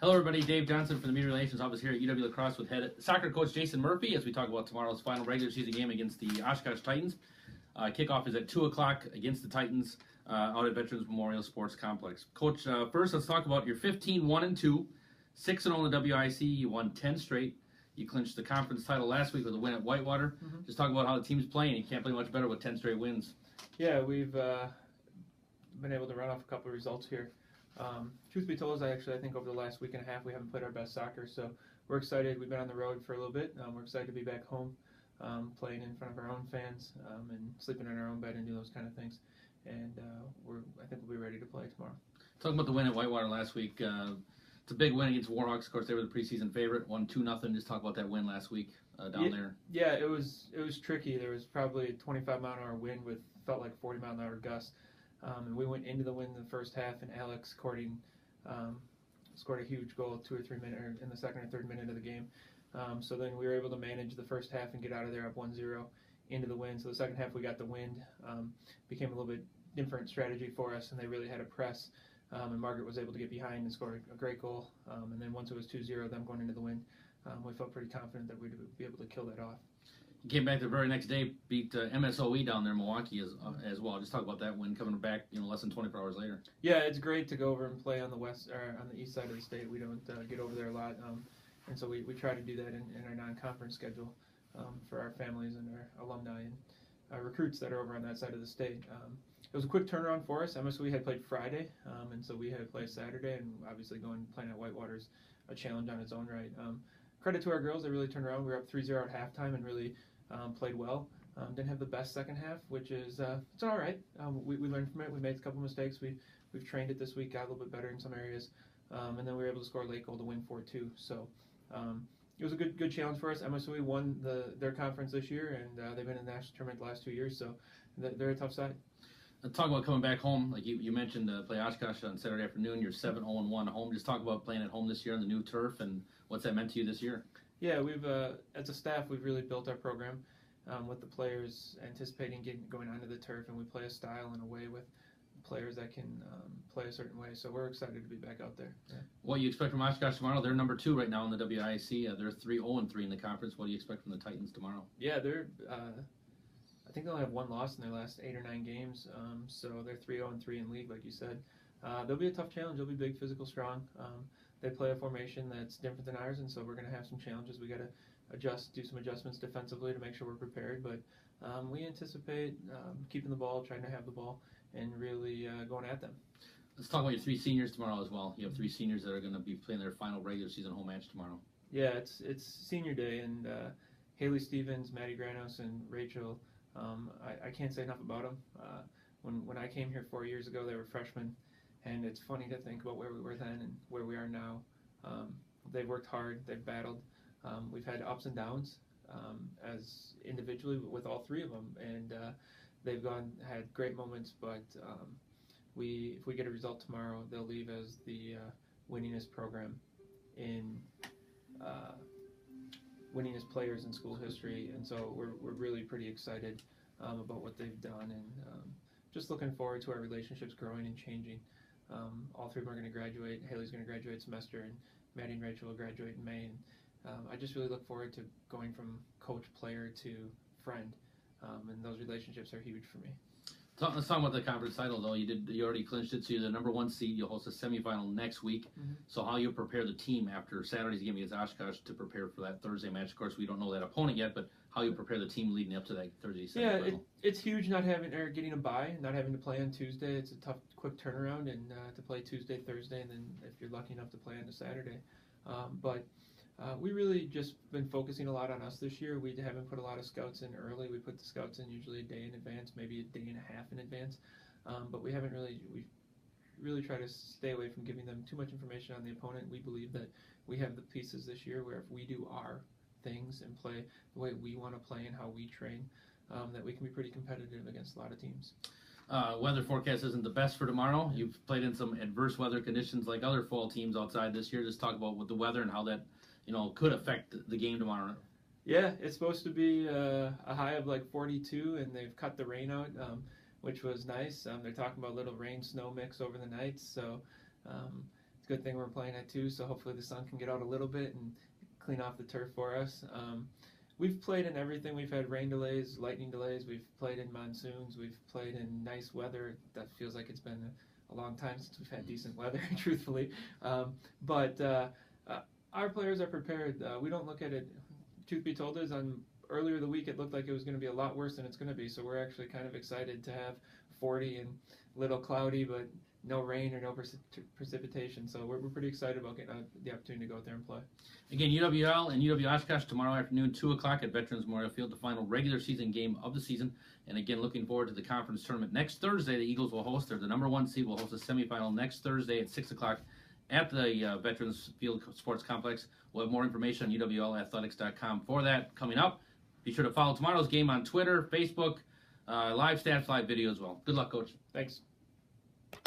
Hello, everybody. Dave Johnson from the Media Relations Office here at UW-Lacrosse with head soccer coach Jason Murphy as we talk about tomorrow's final regular season game against the Oshkosh Titans. Kickoff is at 2 o'clock against the Titans out at Veterans Memorial Sports Complex. Coach, first let's talk about your 15-1-2, 6-0 in the WIC. You won 10 straight. You clinched the conference title last week with a win at Whitewater. Just talk about how the team's playing. You can't play much better with 10 straight wins. Yeah, we've been able to run off a couple of results here. Truth be told, I think over the last week and a half we haven't played our best soccer, so we're excited. We've been on the road for a little bit. We're excited to be back home, playing in front of our own fans and sleeping in our own bed and do those kind of things. And I think we'll be ready to play tomorrow. Talking about the win at Whitewater last week, it's a big win against Warhawks. Of course, they were the preseason favorite, won 2-0. Just talk about that win last week down there. Yeah, it was tricky. There was probably a 25-mile-an-hour wind with felt like 40-mile-an-hour gusts. And we went into the wind in the first half, and Alex Cording scored a huge goal 2 or 3 minutes in the second or third minute of the game. So then we were able to manage the first half and get out of there up 1-0 into the wind. So the second half we got the wind, became a little bit different strategy for us, and they really had to press. And Margaret was able to get behind and score a great goal. And then once it was 2-0, them going into the wind, we felt pretty confident that we'd be able to kill that off. You came back the very next day, beat MSOE down there in Milwaukee as well. Just talk about that win coming back, less than 24 hours later. Yeah, it's great to go over and play on the east side of the state. We don't get over there a lot, and so we try to do that in our non-conference schedule for our families and our alumni and our recruits that are over on that side of the state. It was a quick turnaround for us. MSOE had played Friday, and so we had to play Saturday, and obviously playing at Whitewater is a challenge on its own right. Credit to our girls, they really turned around. We were up 3-0 at halftime and really played well. Didn't have the best second half, which is it's all right. We learned from it. We made a couple mistakes. We've trained it this week, got a little bit better in some areas, and then we were able to score a late goal to win 4-2. So it was a good challenge for us. MSOE won their conference this year, and they've been in the national tournament the last 2 years, so they're a tough side. Talk about coming back home. Like you mentioned, play Oshkosh on Saturday afternoon. You're 7-0-1 at home. Just talk about playing at home this year on the new turf and what's that meant to you this year. Yeah, we've as a staff, we've really built our program with the players anticipating going onto the turf, and we play a style and a way with players that can play a certain way. So we're excited to be back out there. Yeah. What do you expect from Oshkosh tomorrow? They're number 2 right now in the WIC. They're 3-0-3 in the conference. What do you expect from the Titans tomorrow? Yeah, they're. I think they'll have one loss in their last 8 or 9 games. So they're 3-0-3 in league, like you said. They'll be a tough challenge. They'll be big, physical, strong. They play a formation that's different than ours, and so we're going to have some challenges. We got to do some adjustments defensively to make sure we're prepared. But we anticipate keeping the ball, trying to have the ball, and really going at them. Let's talk about your 3 seniors tomorrow as well. You have 3 seniors that are going to be playing their final regular season home match tomorrow. Yeah, it's senior day, and Haley Stevens, Maddie Granos, and Rachel. I can't say enough about them. When I came here 4 years ago, they were freshmen. And it's funny to think about where we were then and where we are now. They've worked hard. They've battled. We've had ups and downs as individually with all 3 of them, and they've had great moments. But if we get a result tomorrow, they'll leave as the winningest program in winningest players in school history. And so we're really pretty excited about what they've done, and just looking forward to our relationships growing and changing. All 3 of them are going to graduate. Haley's going to graduate semester, and Maddie and Rachel will graduate in May. And I just really look forward to going from coach, player to friend, and those relationships are huge for me. Let's talk about the conference title, though. You already clinched it, so you're the number 1 seed. You'll host a semifinal next week. So how you prepare the team after Saturday's game against Oshkosh to prepare for that Thursday match? Of course, we don't know that opponent yet, but how you prepare the team leading up to that Thursday semifinal? Yeah, it's huge not getting a bye, not having to play on Tuesday. It's a tough, quick turnaround, and to play Tuesday, Thursday, and then if you're lucky enough to play on a Saturday. But we really just been focusing a lot on us this year. We haven't put a lot of scouts in early. We put the scouts in usually a day in advance, maybe a day and a half in advance. But we really try to stay away from giving them too much information on the opponent. We believe that we have the pieces this year where if we do our things and play the way we want to play and how we train, that we can be pretty competitive against a lot of teams. Weather forecast isn't the best for tomorrow. You've played in some adverse weather conditions like other fall teams outside this year. Just talk about with the weather and how that could affect the game tomorrow. Yeah, it's supposed to be a high of like 42, and they've cut the rain out, which was nice. They're talking about a little rain-snow mix over the night, so it's good thing we're playing at 2, so hopefully the sun can get out a little bit and clean off the turf for us. We've played in everything. We've had rain delays, lightning delays. We've played in monsoons. We've played in nice weather. That feels like it's been a long time since we've had decent weather, truthfully. But our players are prepared. We don't look at it, truth be told, earlier the week it looked like it was going to be a lot worse than it's going to be. So we're actually kind of excited to have 40 and a little cloudy, but no rain or no precipitation. So we're pretty excited about getting the opportunity to go out there and play. Again, UWL and UW-Oshkosh tomorrow afternoon, 2 o'clock at Veterans Memorial Field, the final regular season game of the season. And again, looking forward to the conference tournament next Thursday. The Eagles will host. They're the number 1 seed. Will host a semifinal next Thursday at 6 o'clock at the Veterans Field Sports Complex. We'll have more information on UWLathletics.com for that coming up. Be sure to follow tomorrow's game on Twitter, Facebook, live stats, live video as well. Good luck, Coach. Thanks.